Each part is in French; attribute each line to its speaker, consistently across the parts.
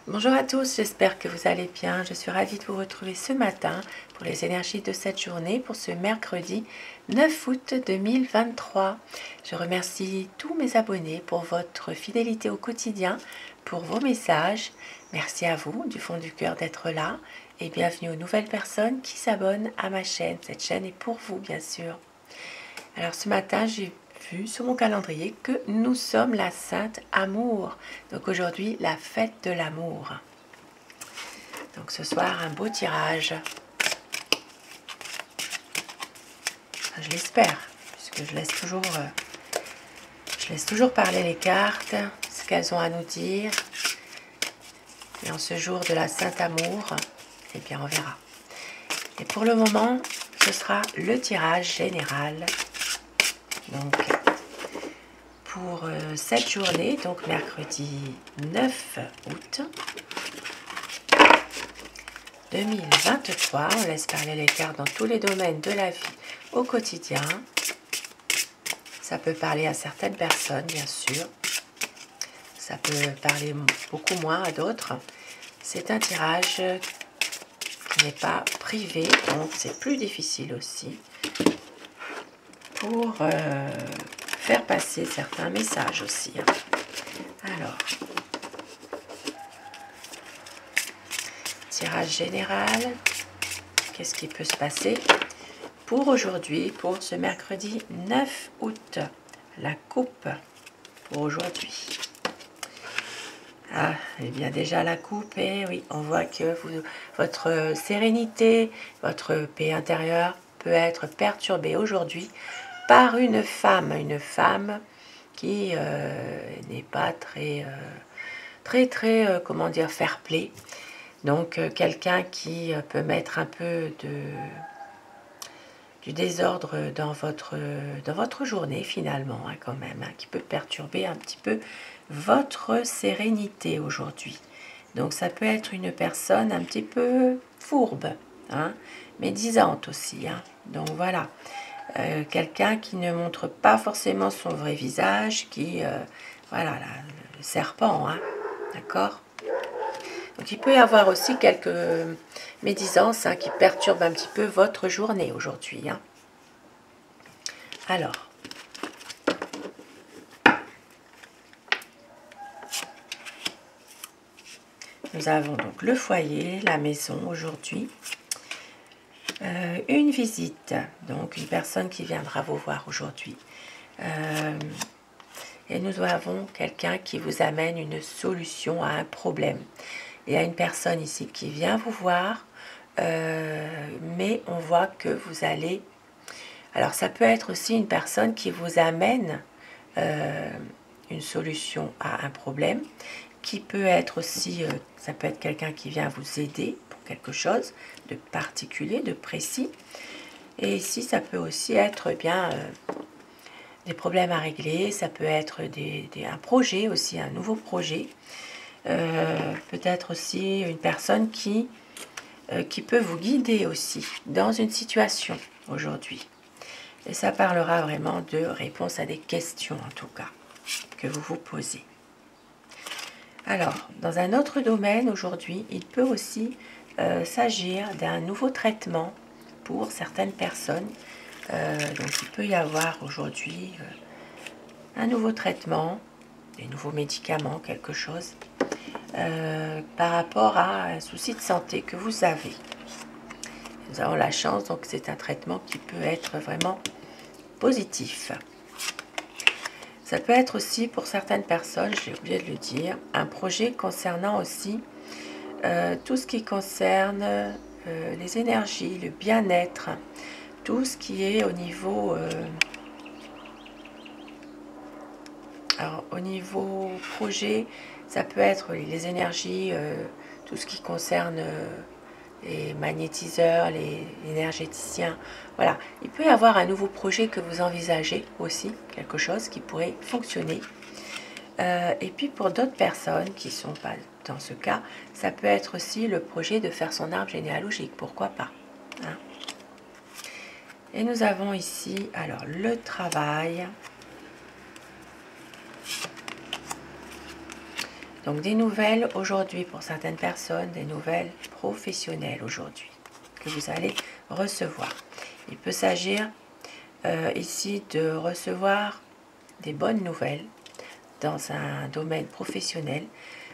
Speaker 1: Bonjour à tous, j'espère que vous allez bien. Je suis ravie de vous retrouver ce matin pour les énergies de cette journée, pour ce mercredi 9 août 2023. Je remercie tous mes abonnés pour votre fidélité au quotidien, pour vos messages. Merci à vous du fond du cœur d'être là et bienvenue aux nouvelles personnes qui s'abonnent à ma chaîne. Cette chaîne est pour vous, bien sûr. Alors ce matin, j'ai vu sur mon calendrier que nous sommes la Sainte Amour. Donc aujourd'hui, la fête de l'amour. Donc ce soir, un beau tirage. Enfin, je l'espère, puisque je laisse toujours parler les cartes, ce qu'elles ont à nous dire. Et en ce jour de la Sainte Amour, eh bien on verra. Et pour le moment, ce sera le tirage général. Donc pour cette journée, donc mercredi 9 août 2023, on laisse parler les cartes dans tous les domaines de la vie au quotidien. Ça peut parler à certaines personnes, bien sûr. Ça peut parler beaucoup moins à d'autres. C'est un tirage qui n'est pas privé, donc c'est plus difficile aussi pour faire passer certains messages aussi. Alors, tirage général, qu'est-ce qui peut se passer pour aujourd'hui, pour ce mercredi 9 août, la coupe pour aujourd'hui. Ah, eh bien déjà la coupe, et oui, on voit que votre sérénité, votre paix intérieure peut être perturbée aujourd'hui par une femme qui n'est pas très, comment dire, fair-play. Donc quelqu'un qui peut mettre un peu du désordre dans votre journée finalement, quand même, qui peut perturber un petit peu votre sérénité aujourd'hui. Donc ça peut être une personne un petit peu fourbe, médisante aussi. Donc voilà, quelqu'un qui ne montre pas forcément son vrai visage, qui, voilà, le serpent, d'accord. Donc il peut y avoir aussi quelques médisances qui perturbent un petit peu votre journée aujourd'hui. Alors, nous avons donc le foyer, la maison aujourd'hui. Une visite, donc une personne qui viendra vous voir aujourd'hui. Et nous avons quelqu'un qui vous amène une solution à un problème. Il y a une personne ici qui vient vous voir, mais on voit que vous allez... Alors ça peut être aussi une personne qui vous amène une solution à un problème, qui peut être aussi, ça peut être quelqu'un qui vient vous aider pour quelque chose de particulier, de précis. Et ici, ça peut aussi être bien des problèmes à régler, ça peut être un projet aussi, un nouveau projet. Peut-être aussi une personne qui peut vous guider aussi dans une situation aujourd'hui. Et ça parlera vraiment de réponse à des questions, en tout cas, que vous vous posez. Alors, dans un autre domaine aujourd'hui, il peut aussi s'agir d'un nouveau traitement pour certaines personnes. Donc, il peut y avoir aujourd'hui un nouveau traitement, des nouveaux médicaments, quelque chose, par rapport à un souci de santé que vous avez. Nous avons la chance, donc c'est un traitement qui peut être vraiment positif. Ça peut être aussi pour certaines personnes, j'ai oublié de le dire, un projet concernant aussi tout ce qui concerne les énergies, le bien-être, tout ce qui est au niveau... alors au niveau projet, ça peut être les énergies, tout ce qui concerne les magnétiseurs, les énergéticiens. Voilà, il peut y avoir un nouveau projet que vous envisagez aussi, quelque chose qui pourrait fonctionner. Et puis pour d'autres personnes qui ne sont pas dans ce cas, ça peut être aussi le projet de faire son arbre généalogique, pourquoi pas. Et nous avons ici alors le travail. Donc des nouvelles aujourd'hui pour certaines personnes, des nouvelles professionnelles aujourd'hui que vous allez recevoir. Il peut s'agir ici de recevoir des bonnes nouvelles dans un domaine professionnel.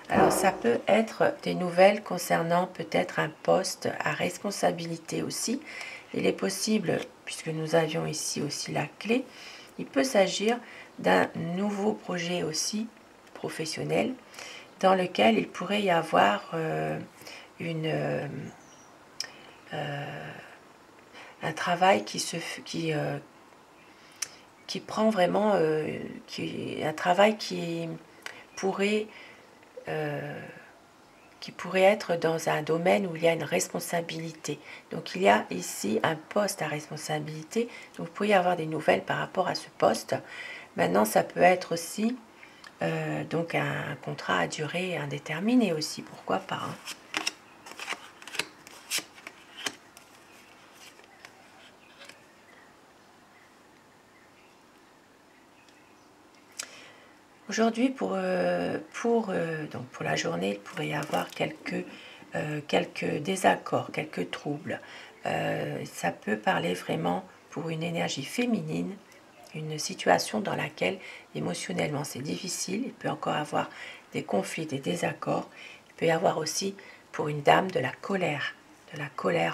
Speaker 1: Alors ça peut être des nouvelles concernant peut-être un poste à responsabilité aussi. Il est possible, puisque nous avions ici aussi la clé, il peut s'agir d'un nouveau projet aussi professionnel dans lequel il pourrait y avoir un travail qui prend vraiment, un travail pourrait, qui pourrait être dans un domaine où il y a une responsabilité. Donc il y a ici un poste à responsabilité, donc vous pourriez avoir des nouvelles par rapport à ce poste. Maintenant ça peut être aussi donc un contrat à durée indéterminée aussi, pourquoi pas, hein. Aujourd'hui, pour la journée, il pourrait y avoir quelques désaccords, quelques troubles. Ça peut parler vraiment pour une énergie féminine, une situation dans laquelle émotionnellement c'est difficile. Il peut encore avoir des conflits, des désaccords. Il peut y avoir aussi pour une dame de la colère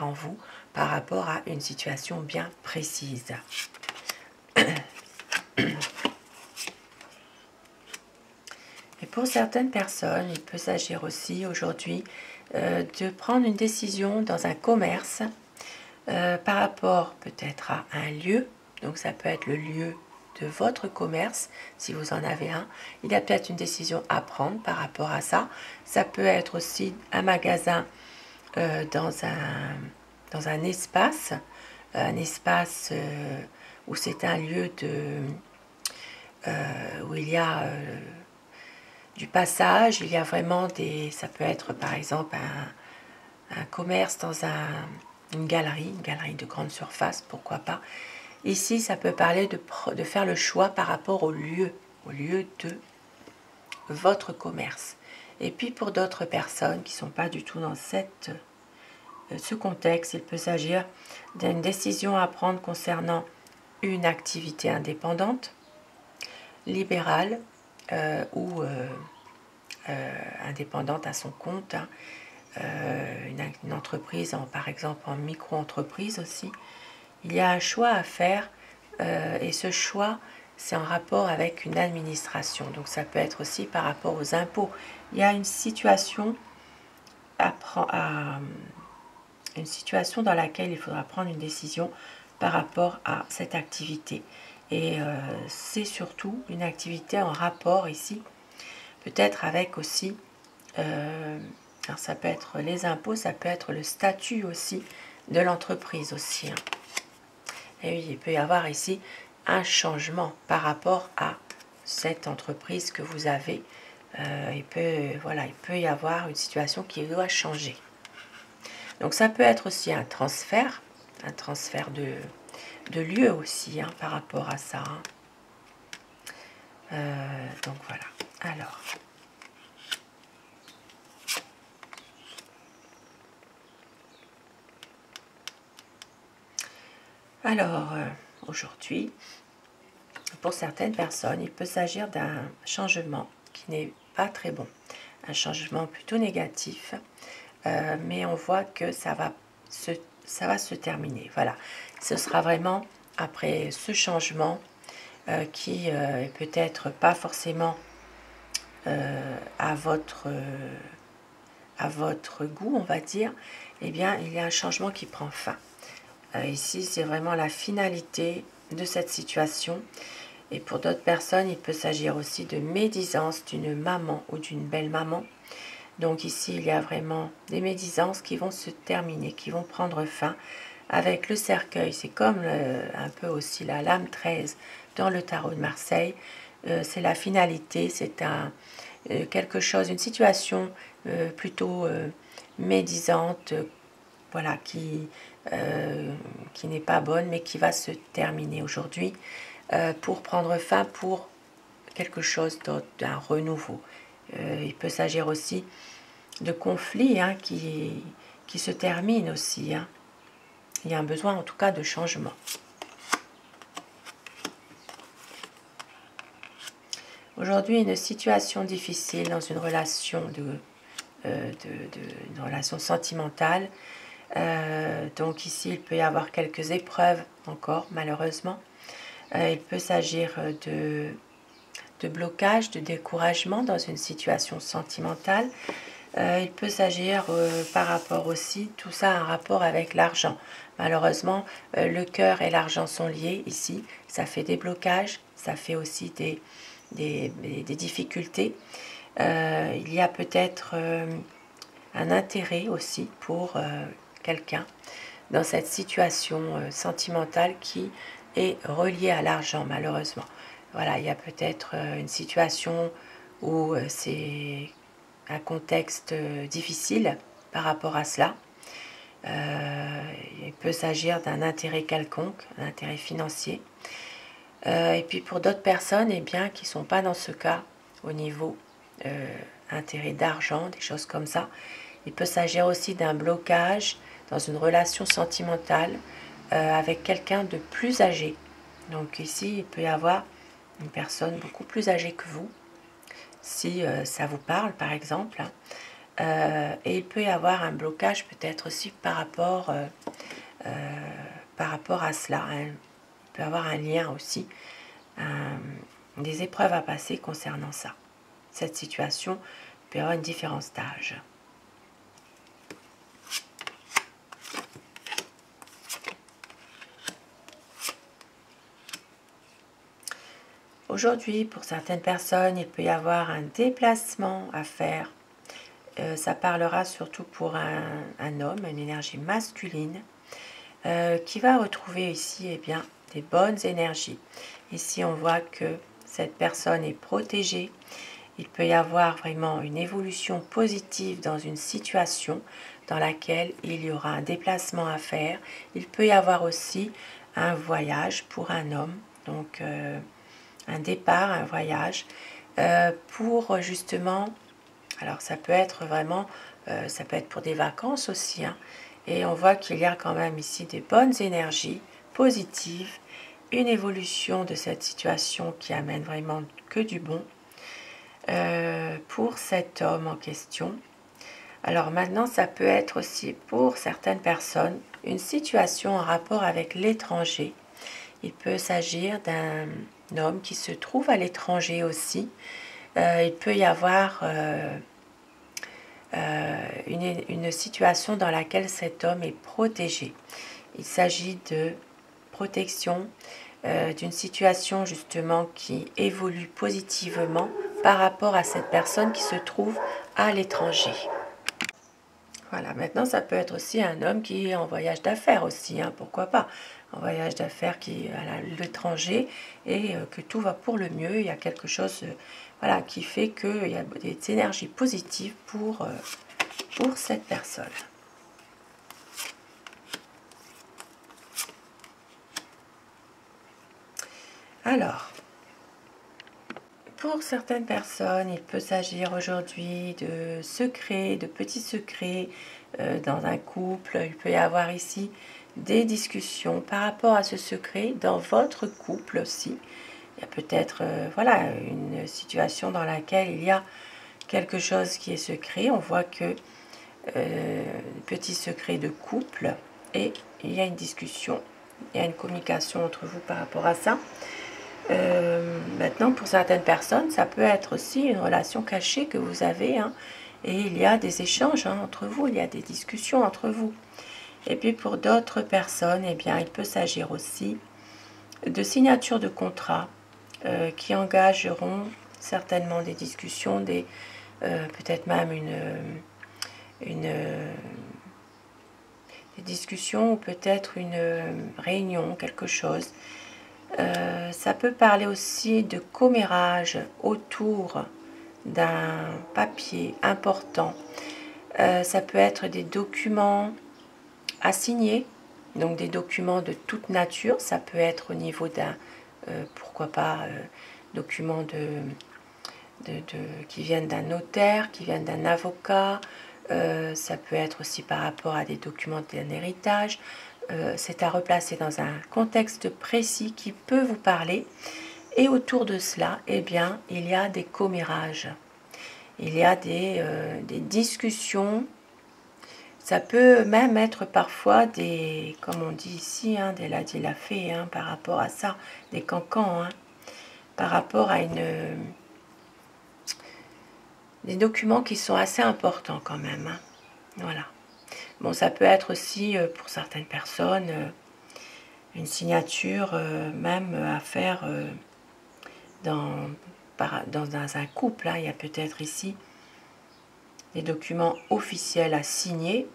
Speaker 1: en vous par rapport à une situation bien précise. Et pour certaines personnes, il peut s'agir aussi aujourd'hui de prendre une décision dans un commerce par rapport peut-être à un lieu. Donc ça peut être le lieu de votre commerce, si vous en avez un. Il y a peut-être une décision à prendre par rapport à ça. Ça peut être aussi un magasin dans un espace où c'est un lieu où il y a du passage, il y a vraiment ça peut être par exemple un commerce dans une galerie de grande surface, pourquoi pas. Ici, ça peut parler de faire le choix par rapport au lieu de votre commerce. Et puis pour d'autres personnes qui ne sont pas du tout dans ce contexte, il peut s'agir d'une décision à prendre concernant une activité indépendante, libérale ou indépendante à son compte, hein. Une entreprise, par exemple en micro-entreprise aussi. Il y a un choix à faire et ce choix, c'est en rapport avec une administration. Donc ça peut être aussi par rapport aux impôts. Il y a une situation dans laquelle il faudra prendre une décision par rapport à cette activité. Et c'est surtout une activité en rapport ici, peut-être avec aussi, alors ça peut être les impôts, ça peut être le statut aussi de l'entreprise aussi, hein. Et oui, il peut y avoir ici un changement par rapport à cette entreprise que vous avez. Il peut y avoir une situation qui doit changer. Donc ça peut être aussi un transfert de lieu aussi, hein, par rapport à ça, hein. Donc voilà. Alors aujourd'hui, pour certaines personnes, il peut s'agir d'un changement qui n'est pas très bon, un changement plutôt négatif, mais on voit que ça va se terminer. Voilà, ce sera vraiment après ce changement qui est peut-être pas forcément à votre goût, on va dire. Eh bien, il y a un changement qui prend fin. Ici, c'est vraiment la finalité de cette situation. Et pour d'autres personnes, il peut s'agir aussi de médisance d'une maman ou d'une belle-maman. Donc ici, il y a vraiment des médisances qui vont se terminer, qui vont prendre fin avec le cercueil. C'est comme un peu aussi la lame 13 dans le tarot de Marseille. C'est la finalité, c'est quelque chose, une situation plutôt médisante, voilà, qui n'est pas bonne, mais qui va se terminer aujourd'hui pour prendre fin pour quelque chose d'autre, d'un renouveau. Il peut s'agir aussi de conflits hein, qui se terminent aussi. Hein. Il y a un besoin en tout cas de changement. Aujourd'hui, une situation difficile dans une relation une relation sentimentale. Donc ici, il peut y avoir quelques épreuves encore, malheureusement. Il peut s'agir de blocage, de découragement dans une situation sentimentale. Il peut s'agir par rapport aussi, tout ça a un rapport avec l'argent. Malheureusement, le cœur et l'argent sont liés ici. Ça fait des blocages, ça fait aussi des difficultés. Il y a peut-être un intérêt aussi pour quelqu'un dans cette situation sentimentale qui est reliée à l'argent, malheureusement. Voilà, il y a peut-être une situation où c'est un contexte difficile par rapport à cela. Il peut s'agir d'un intérêt quelconque, un intérêt financier. Et puis pour d'autres personnes eh bien, qui ne sont pas dans ce cas au niveau intérêt d'argent, des choses comme ça, il peut s'agir aussi d'un blocage dans une relation sentimentale avec quelqu'un de plus âgé. Donc ici, il peut y avoir une personne beaucoup plus âgée que vous, si ça vous parle par exemple. Et il peut y avoir un blocage peut-être aussi par rapport à cela. Hein. Il peut y avoir un lien aussi, des épreuves à passer concernant ça. Cette situation peut y avoir une différence d'âge. Aujourd'hui, pour certaines personnes, il peut y avoir un déplacement à faire. Ça parlera surtout pour un homme, une énergie masculine, qui va retrouver ici eh bien, des bonnes énergies. Ici, on voit que cette personne est protégée. Il peut y avoir vraiment une évolution positive dans une situation dans laquelle il y aura un déplacement à faire. Il peut y avoir aussi un voyage pour un homme, donc un départ, un voyage, pour justement, alors ça peut être vraiment, ça peut être pour des vacances aussi, hein, et on voit qu'il y a quand même ici des bonnes énergies positives, une évolution de cette situation qui amène vraiment que du bon pour cet homme en question. Alors maintenant, ça peut être aussi pour certaines personnes une situation en rapport avec l'étranger. Il peut s'agir d'un homme qui se trouve à l'étranger aussi. Il peut y avoir une situation dans laquelle cet homme est protégé. Il s'agit de protection, d'une situation justement qui évolue positivement par rapport à cette personne qui se trouve à l'étranger. Voilà, maintenant ça peut être aussi un homme qui est en voyage d'affaires aussi, hein, pourquoi pas, en voyage d'affaires qui est à l'étranger et que tout va pour le mieux, il y a quelque chose voilà, qui fait qu'il y a des énergies positives pour cette personne. Alors, pour certaines personnes, il peut s'agir aujourd'hui de secrets, de petits secrets dans un couple. Il peut y avoir ici des discussions par rapport à ce secret dans votre couple aussi. Il y a peut-être voilà, une situation dans laquelle il y a quelque chose qui est secret. On voit que petit secret de couple et il y a une discussion, il y a une communication entre vous par rapport à ça. Maintenant, pour certaines personnes, ça peut être aussi une relation cachée que vous avez, hein, et il y a des échanges hein, entre vous, il y a des discussions entre vous. Et puis pour d'autres personnes, eh bien, il peut s'agir aussi de signatures de contrats qui engageront certainement des discussions, peut-être même des discussions ou peut-être une réunion, quelque chose. Ça peut parler aussi de commérage autour d'un papier important. Ça peut être des documents à signer, donc des documents de toute nature. Ça peut être au niveau d'un, pourquoi pas, document qui viennent d'un notaire, qui viennent d'un avocat. Ça peut être aussi par rapport à des documents d'un héritage. C'est à replacer dans un contexte précis qui peut vous parler. Et autour de cela, eh bien, il y a des commérages. Il y a des discussions. Ça peut même être parfois des, comme on dit ici, hein, des la dit la fait, hein, par rapport à ça, des cancans, hein, par rapport à des documents qui sont assez importants quand même. Hein. Voilà. Bon, ça peut être aussi, pour certaines personnes, une signature même à faire dans un couple. Hein. Il y a peut-être ici des documents officiels à signer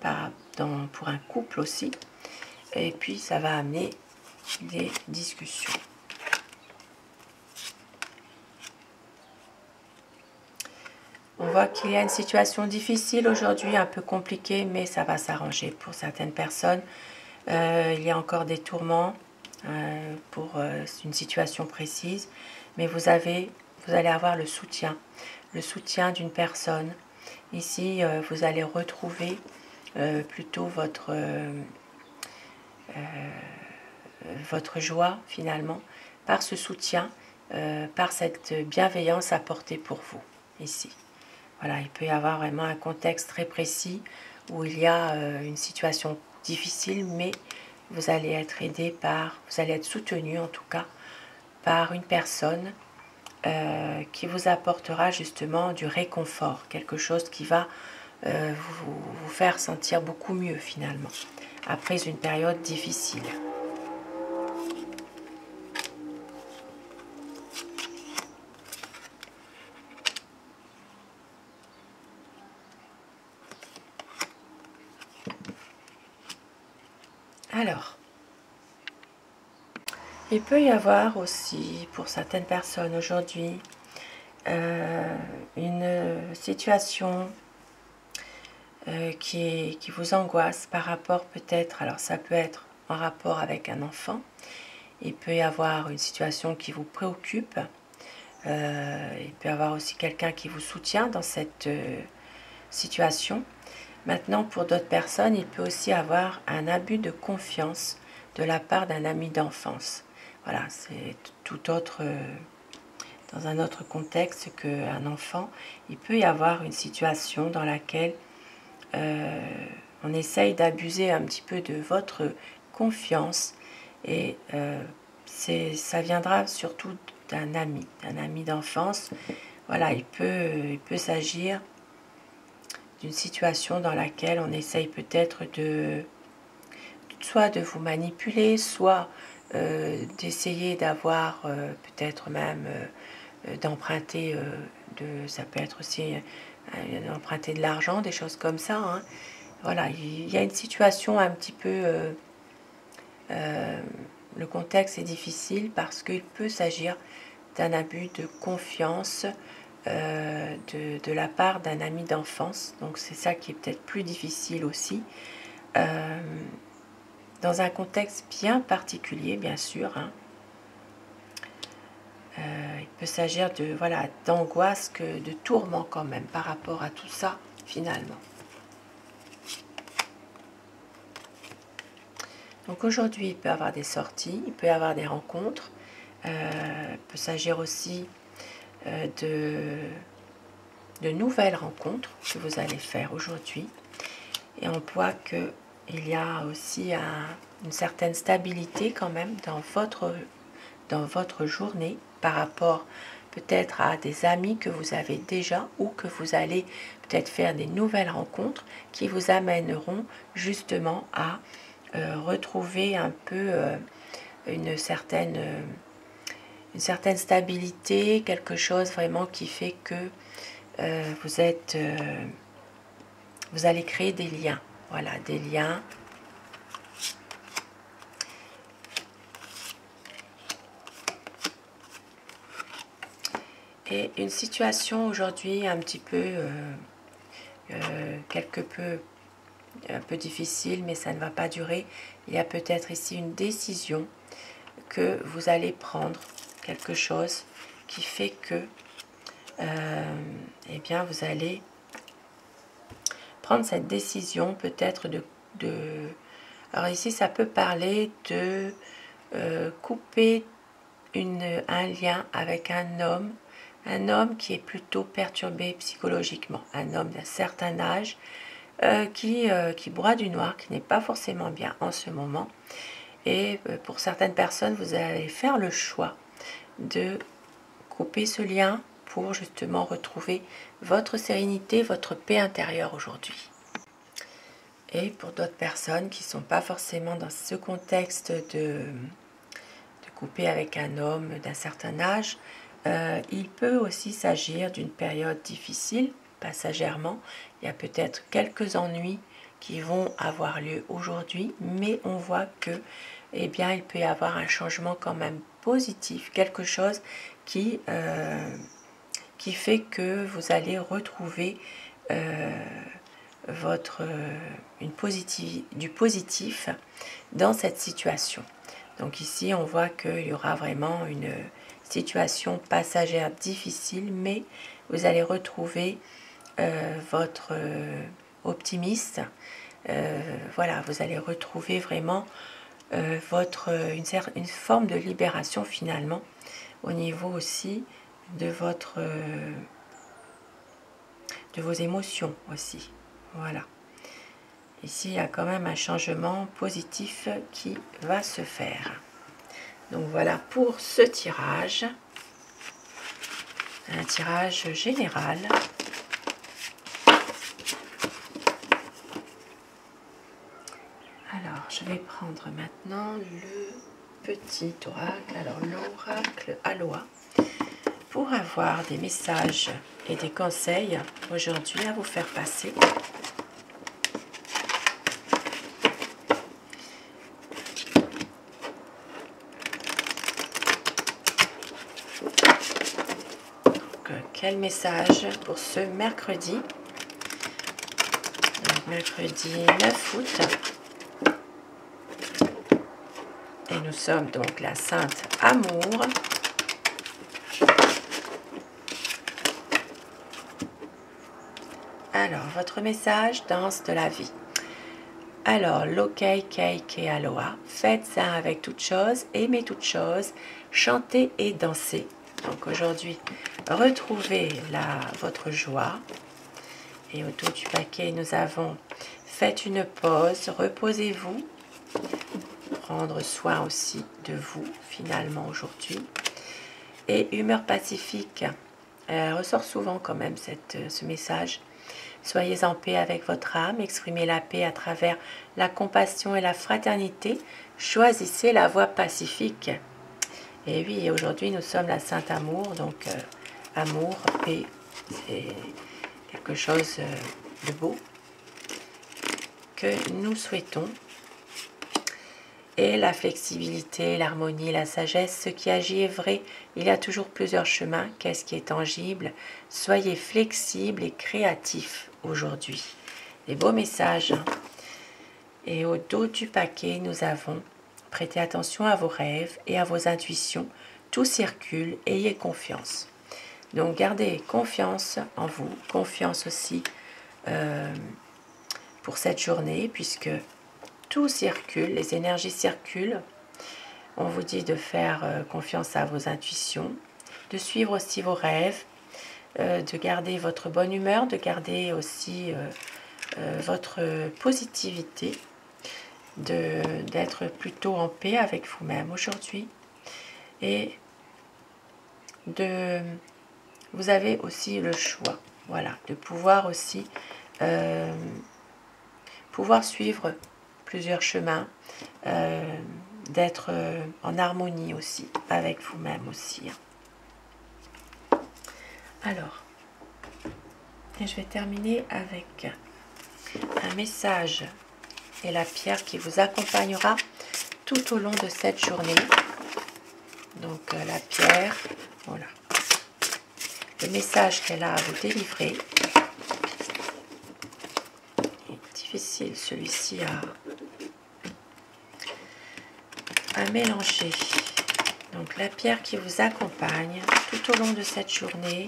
Speaker 1: pour un couple aussi. Et puis, ça va amener des discussions. On voit qu'il y a une situation difficile aujourd'hui, un peu compliquée, mais ça va s'arranger pour certaines personnes. Il y a encore des tourments pour une situation précise, mais vous allez avoir le soutien d'une personne. Ici, vous allez retrouver plutôt votre joie finalement par ce soutien, par cette bienveillance apportée pour vous ici. Voilà, il peut y avoir vraiment un contexte très précis où il y a une situation difficile, mais vous allez être aidé vous allez être soutenu en tout cas par une personne qui vous apportera justement du réconfort, quelque chose qui va vous faire sentir beaucoup mieux finalement, après une période difficile. Alors, il peut y avoir aussi, pour certaines personnes aujourd'hui, une situation qui vous angoisse par rapport peut-être, alors ça peut être en rapport avec un enfant, il peut y avoir une situation qui vous préoccupe, il peut y avoir aussi quelqu'un qui vous soutient dans cette situation. Maintenant, pour d'autres personnes, il peut aussi avoir un abus de confiance de la part d'un ami d'enfance. Voilà, c'est tout autre, dans un autre contexte qu'un enfant. Il peut y avoir une situation dans laquelle on essaye d'abuser un petit peu de votre confiance et ça viendra surtout d'un ami d'enfance. Voilà, il peut s'agir d'une situation dans laquelle on essaye peut-être soit de vous manipuler, soit d'essayer d'avoir peut-être même d'emprunter, ça peut être aussi d'emprunter de l'argent, des choses comme ça. Hein. Voilà, il y a une situation un petit peu... le contexte est difficile parce qu'il peut s'agir d'un abus de confiance de la part d'un ami d'enfance. Donc c'est ça qui est peut-être plus difficile aussi. Dans un contexte bien particulier, bien sûr. Hein. Il peut s'agir d'angoisse, de tourment quand même par rapport à tout ça, finalement. Donc aujourd'hui, il peut y avoir des sorties, il peut y avoir des rencontres. Il peut s'agir aussi de nouvelles rencontres que vous allez faire aujourd'hui. Et on voit qu'il y a aussi une certaine stabilité quand même dans votre journée par rapport peut-être à des amis que vous avez déjà ou que vous allez peut-être faire des nouvelles rencontres qui vous amèneront justement à retrouver un peu une certaine stabilité, quelque chose vraiment qui fait que vous allez créer des liens. Voilà, des liens. Et une situation aujourd'hui un petit peu, un peu difficile, mais ça ne va pas durer. Il y a peut-être ici une décision que vous allez prendre, quelque chose qui fait que eh bien vous allez prendre cette décision peut-être alors ici ça peut parler de couper un lien avec un homme qui est plutôt perturbé psychologiquement, un homme d'un certain âge qui broie du noir, qui n'est pas forcément bien en ce moment. Et pour certaines personnes, vous allez faire le choix de couper ce lien pour justement retrouver votre sérénité, votre paix intérieure aujourd'hui. Et pour d'autres personnes qui ne sont pas forcément dans ce contexte de couper avec un homme d'un certain âge, il peut aussi s'agir d'une période difficile, passagèrement. Il y a peut-être quelques ennuis qui vont avoir lieu aujourd'hui, mais on voit que, eh bien, il peut y avoir un changement quand même positif, quelque chose qui fait que vous allez retrouver du positif dans cette situation. Donc ici, on voit qu'il y aura vraiment une situation passagère difficile, mais vous allez retrouver votre optimiste. Voilà, vous allez retrouver vraiment une forme de libération finalement au niveau aussi de vos émotions aussi. Voilà. Ici, il y a quand même un changement positif qui va se faire. Donc voilà pour ce tirage. Un tirage général. Alors, je vais prendre maintenant le petit oracle. Alors, l'oracle Aloha. Pour avoir des messages et des conseils aujourd'hui à vous faire passer. Quel message pour ce mercredi, donc mercredi 9 août, et nous sommes donc la Sainte Amour. Alors, votre message, danse de la vie. Alors, Lokai Keike Aloha, faites ça avec toutes choses, aimez toutes choses, chantez et dansez. Donc aujourd'hui, retrouvez votre joie. Et autour du paquet, nous avons faites une pause, reposez-vous, prendre soin aussi de vous finalement aujourd'hui. Et humeur pacifique, ressort souvent quand même ce message. Soyez en paix avec votre âme, exprimez la paix à travers la compassion et la fraternité. Choisissez la voie pacifique. Et oui, aujourd'hui nous sommes la Sainte Amour, donc amour, paix, c'est quelque chose de beau que nous souhaitons. Et la flexibilité, l'harmonie, la sagesse, ce qui agit est vrai. Il y a toujours plusieurs chemins. Qu'est-ce qui est tangible? Soyez flexible et créatif aujourd'hui. Des beaux messages. Et au dos du paquet, nous avons prêtez attention à vos rêves et à vos intuitions. Tout circule, ayez confiance. Donc gardez confiance en vous, confiance aussi pour cette journée, puisque tout circule, les énergies circulent. On vous dit de faire confiance à vos intuitions, de suivre aussi vos rêves, de garder votre bonne humeur, de garder aussi votre positivité, d'être plutôt en paix avec vous-même aujourd'hui. Et vous avez aussi le choix, voilà, de pouvoir aussi pouvoir suivre plusieurs chemins, d'être en harmonie aussi avec vous-même aussi. Alors, et je vais terminer avec un message et la pierre qui vous accompagnera tout au long de cette journée. Donc la pierre, voilà, le message qu'elle a à vous délivrer. Il est difficile celui-ci à mélanger. Donc la pierre qui vous accompagne tout au long de cette journée.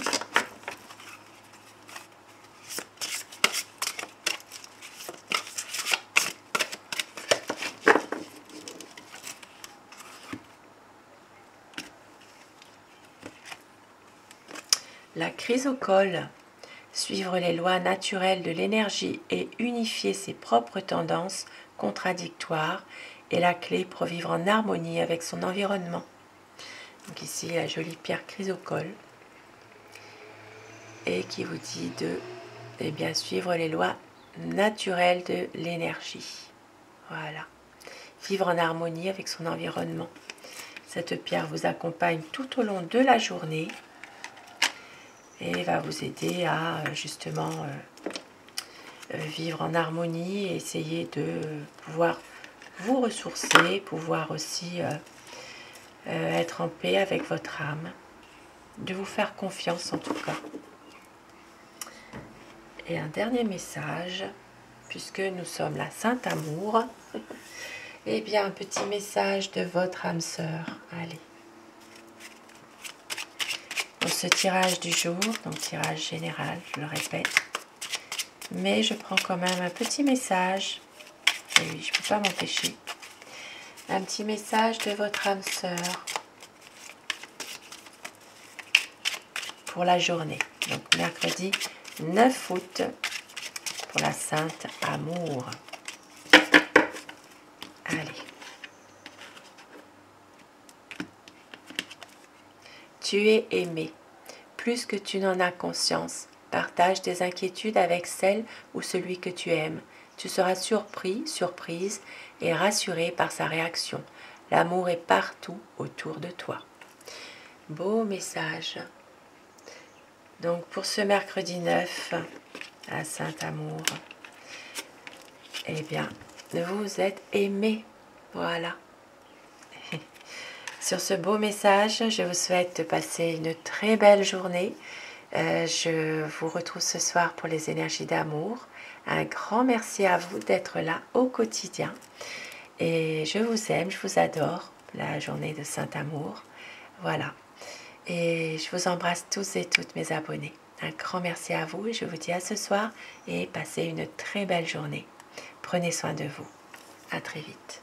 Speaker 1: La chrysocole, suivre les lois naturelles de l'énergie et unifier ses propres tendances contradictoires est la clé pour vivre en harmonie avec son environnement. Donc ici, la jolie pierre chrysocole et qui vous dit de bien, suivre les lois naturelles de l'énergie. Voilà. Vivre en harmonie avec son environnement. Cette pierre vous accompagne tout au long de la journée et va vous aider à justement vivre en harmonie et essayer de pouvoir vous ressourcer, pouvoir aussi être en paix avec votre âme, de vous faire confiance en tout cas. Et un dernier message, puisque nous sommes la Sainte Amour, et bien un petit message de votre âme sœur. Allez. Pour ce tirage du jour, donc tirage général, je le répète, mais je prends quand même un petit message, et oui, je ne peux pas m'empêcher, un petit message de votre âme sœur pour la journée, donc mercredi 9 août, pour la Sainte Amour. Allez. Tu es aimé, plus que tu n'en as conscience. Partage tes inquiétudes avec celle ou celui que tu aimes. Tu seras surpris, surprise et rassuré par sa réaction. L'amour est partout autour de toi. Beau message. Donc pour ce mercredi 9, à Saint-Amour, eh bien, vous êtes aimé. Voilà. Sur ce beau message, je vous souhaite de passer une très belle journée. Je vous retrouve ce soir pour les énergies d'amour. Un grand merci à vous d'être là au quotidien. Et je vous aime, je vous adore, la journée de Saint-Amour. Voilà. Et je vous embrasse tous et toutes mes abonnés. Un grand merci à vous et je vous dis à ce soir et passez une très belle journée. Prenez soin de vous. À très vite.